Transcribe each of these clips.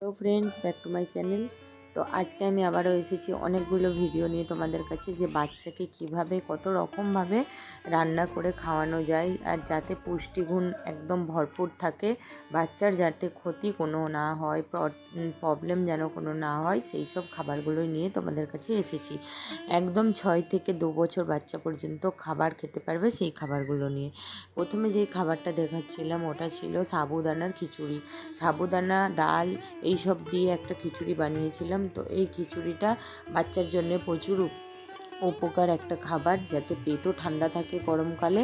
Hello friends, back to my channel. তো আজকে আমি আবারও এসেছি অনেকগুলো ভিডিও নিয়ে তোমাদের কাছে, যে বাচ্চাকে কিভাবে কত রকমভাবে রান্না করে খাওয়ানো যায় আর যাতে পুষ্টিগুণ একদম ভরপুর থাকে, বাচ্চার যাতে ক্ষতি কোনো না হয়, প্রবলেম যেন কোনো না হয়, সেই সব খাবারগুলো নিয়ে তোমাদের কাছে এসেছি। একদম 6 থেকে 2 বছর বাচ্চা পর্যন্ত খাবার খেতে পারবে সেই খাবারগুলো নিয়ে। প্রথমে যেই খাবারটা দেখাচ্ছিলাম ওটা ছিল সাবুদানার খিচুড়ি। সাবুদানা, ডাল এই সব দিয়ে একটা খিচুড়ি বানিয়েছিলাম। তো এই খিচুড়িটা বাচ্চার জন্য প্রচুর উপকার একটা খাবার, যাতে পেটও ঠান্ডা থাকে গরমকালে।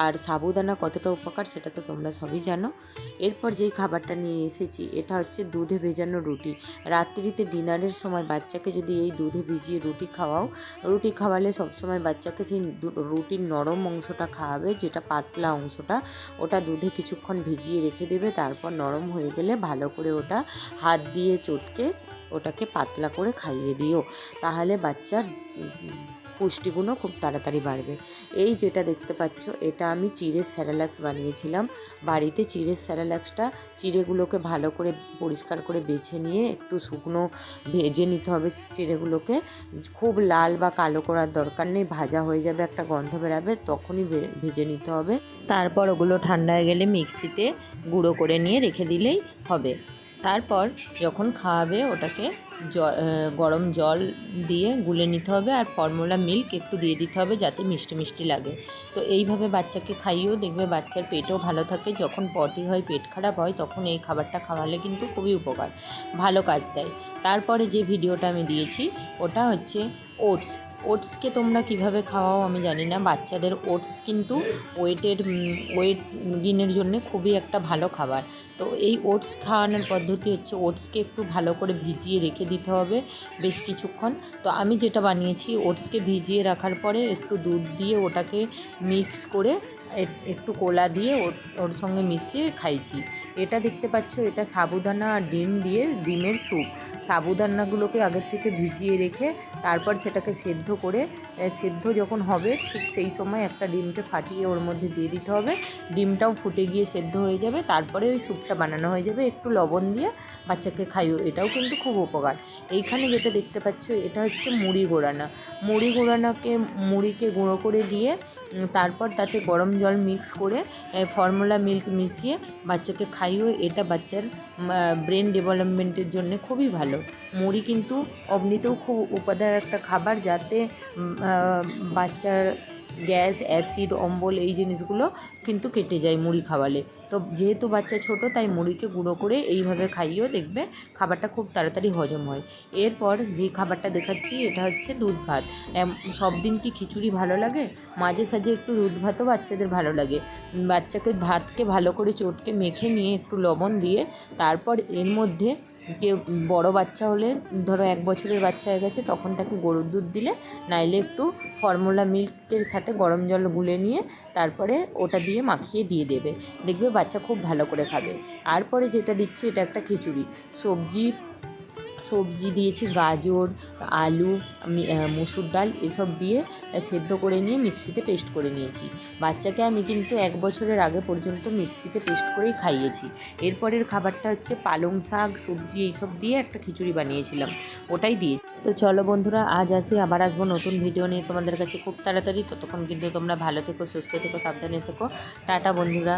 আর সাবুদানা কতটা উপকার সেটা তো তোমরা সবই জানো। এরপর যেই খাবারটা নিয়ে এসেছি এটা হচ্ছে দুধে ভেজানো রুটি। রাত্রিতে ডিনারের সময় বাচ্চাকে যদি এই দুধে ভিজিয়ে রুটি খাওয়াও, রুটি খাওয়ালে সবসময় বাচ্চাকে সেই রুটির নরম অংশটা খাওয়াবে, যেটা পাতলা অংশটা ওটা দুধে কিছুক্ষণ ভিজিয়ে রেখে দেবে। তারপর নরম হয়ে গেলে ভালো করে ওটা হাত দিয়ে চটকে ওটাকে পাতলা করে খাইয়ে দিও, তাহলে বাচ্চার পুষ্টিগুণও খুব তাড়াতাড়ি বাড়বে। এই যেটা দেখতে পাচ্ছ এটা আমি চিড়ের স্যারেলাক্স বানিয়েছিলাম বাড়িতে। চিড়ের স্যারেলাক্সটা, চিড়েগুলোকে ভালো করে পরিষ্কার করে বেছে নিয়ে একটু শুকনো ভেজে নিতে হবে চিড়েগুলোকে। খুব লাল বা কালো করার দরকার নেই, ভাজা হয়ে যাবে, একটা গন্ধ বেরাবে, তখনই ভেজে নিতে হবে। তারপর ওগুলো ঠান্ডা হয়ে গেলে মিক্সিতে গুঁড়ো করে নিয়ে রেখে দিলেই হবে। তারপর যখন খাওয়াবে ওটাকে গরম জল দিয়ে গুলে নিতে হবে, আর ফর্মুলা মিল্ক একটু দিয়ে দিতে হবে যাতে মিষ্টি মিষ্টি লাগে। তো এইভাবে বাচ্চাকে খাইয়েও দেখবে বাচ্চার পেটও ভালো থাকে। যখন পটি হয়, পেট খারাপ হয়, তখন এই খাবারটা খাওয়ালে কিন্তু খুবই উপকার, ভালো কাজ দেয়। তারপরে যে ভিডিওটা আমি দিয়েছি ওটা হচ্ছে ওটস। ওটসকে তোমরা কিভাবে খাওয়াও আমি জানি না, বাচ্চাদের ওটস কিন্তু ওয়েট গেইনের জন্য খুবই একটা ভালো খাবার। তো এই ওটস খাওয়ানোর পদ্ধতি হচ্ছে, ওটসকে একটু ভালো করে ভিজিয়ে রেখে দিতে হবে বেশ কিছুক্ষণ। তো আমি যেটা বানিয়েছি, ওটসকে ভিজিয়ে রাখার পরে একটু দুধ দিয়ে ওটাকে মিক্স করে একটু কোলা দিয়ে ওর সঙ্গে মিশিয়ে খাইছি। এটা দেখতে পাচ্ছ, এটা সাবুদানা আর ডিম দিয়ে ডিমের স্যুপ। সাবুদানাগুলোকে আগের থেকে ভিজিয়ে রেখে তারপর সেটাকে সেদ্ধ করে, সেদ্ধ যখন হবে ঠিক সেই সময় একটা ডিমকে ফাটিয়ে ওর মধ্যে দিয়ে দিতে হবে। ডিমটাও ফুটে গিয়ে সেদ্ধ হয়ে যাবে, তারপরে ওই স্যুপটা বানানো হয়ে যাবে। একটু লবণ দিয়ে বাচ্চাকে খাইও, এটাও কিন্তু খুব উপকার। এইখানে যেটা দেখতে পাচ্ছ এটা হচ্ছে মুড়ি গোড়ানাকে মুড়িকে গুঁড়ো করে দিয়ে তারপর তাতে গরম জল মিক্স করে ফর্মুলা মিল্ক মিশিয়ে বাচ্চাকে খাইও। এটা বাচ্চার ব্রেন ডেভেলপমেন্টের জন্য খুবই ভালো। মুড়ি কিন্তু এমনিতেও খুব উপাদার একটা খাবার, যাতে বাচ্চার গ্যাস, অ্যাসিড, অম্বল এই জিনিসগুলো কিন্তু কেটে যায় মুড়ি খাওয়ালে। তো যেহেতু বাচ্চা ছোট, তাই মুড়িকে গুঁড়ো করে এইভাবে খাইয়েও দেখবে খাবারটা খুব তাড়াতাড়ি হজম হয়। এরপর যে খাবারটা দেখাচ্ছি এটা হচ্ছে দুধ ভাত। সব দিন কি খিচুড়ি ভালো লাগে? মাঝে সাঝে একটু দুধ ভাতও বাচ্চাদের ভালো লাগে। বাচ্চাকে ভাতকে ভালো করে চটকে মেখে নিয়ে একটু লবণ দিয়ে, তারপর এর মধ্যে কেউ বড় বাচ্চা হলে, ধরো 1 বছরের বাচ্চা হয়ে গেছে, তখন তাকে গরুর দুধ দিলে, নাইলে একটু ফর্মুলা মিল্কের সাথে গরম জল গুলে নিয়ে তারপরে ওটা দিয়ে মাখিয়ে দিয়ে দেবে, দেখবে বাচ্চা খুব ভালো করে খাবে। তারপরে যেটা দিচ্ছি এটা একটা খিচুড়ি। সবজি দিয়েছি, গাজর, আলু, মসুর ডাল এসব দিয়ে সেদ্ধ করে নিয়ে মিক্সিতে পেস্ট করে নিয়েছি। বাচ্চাকে আমি কিন্তু 1 বছরের আগে পর্যন্ত মিক্সিতে পেস্ট করেই খাইয়েছি। এরপরের খাবারটা হচ্ছে পালং শাক, সবজি এইসব দিয়ে একটা খিচুড়ি বানিয়েছিলাম, ওটাই দিয়ে। তো চলো বন্ধুরা, আজ আসি, আবার আসবো নতুন ভিডিও নিয়ে তোমাদের কাছে খুব তাড়াতাড়ি। ততক্ষণ কিন্তু তোমরা ভালো থেকো, সুস্থ থেকো, সাবধানে থেকো। টাটা বন্ধুরা।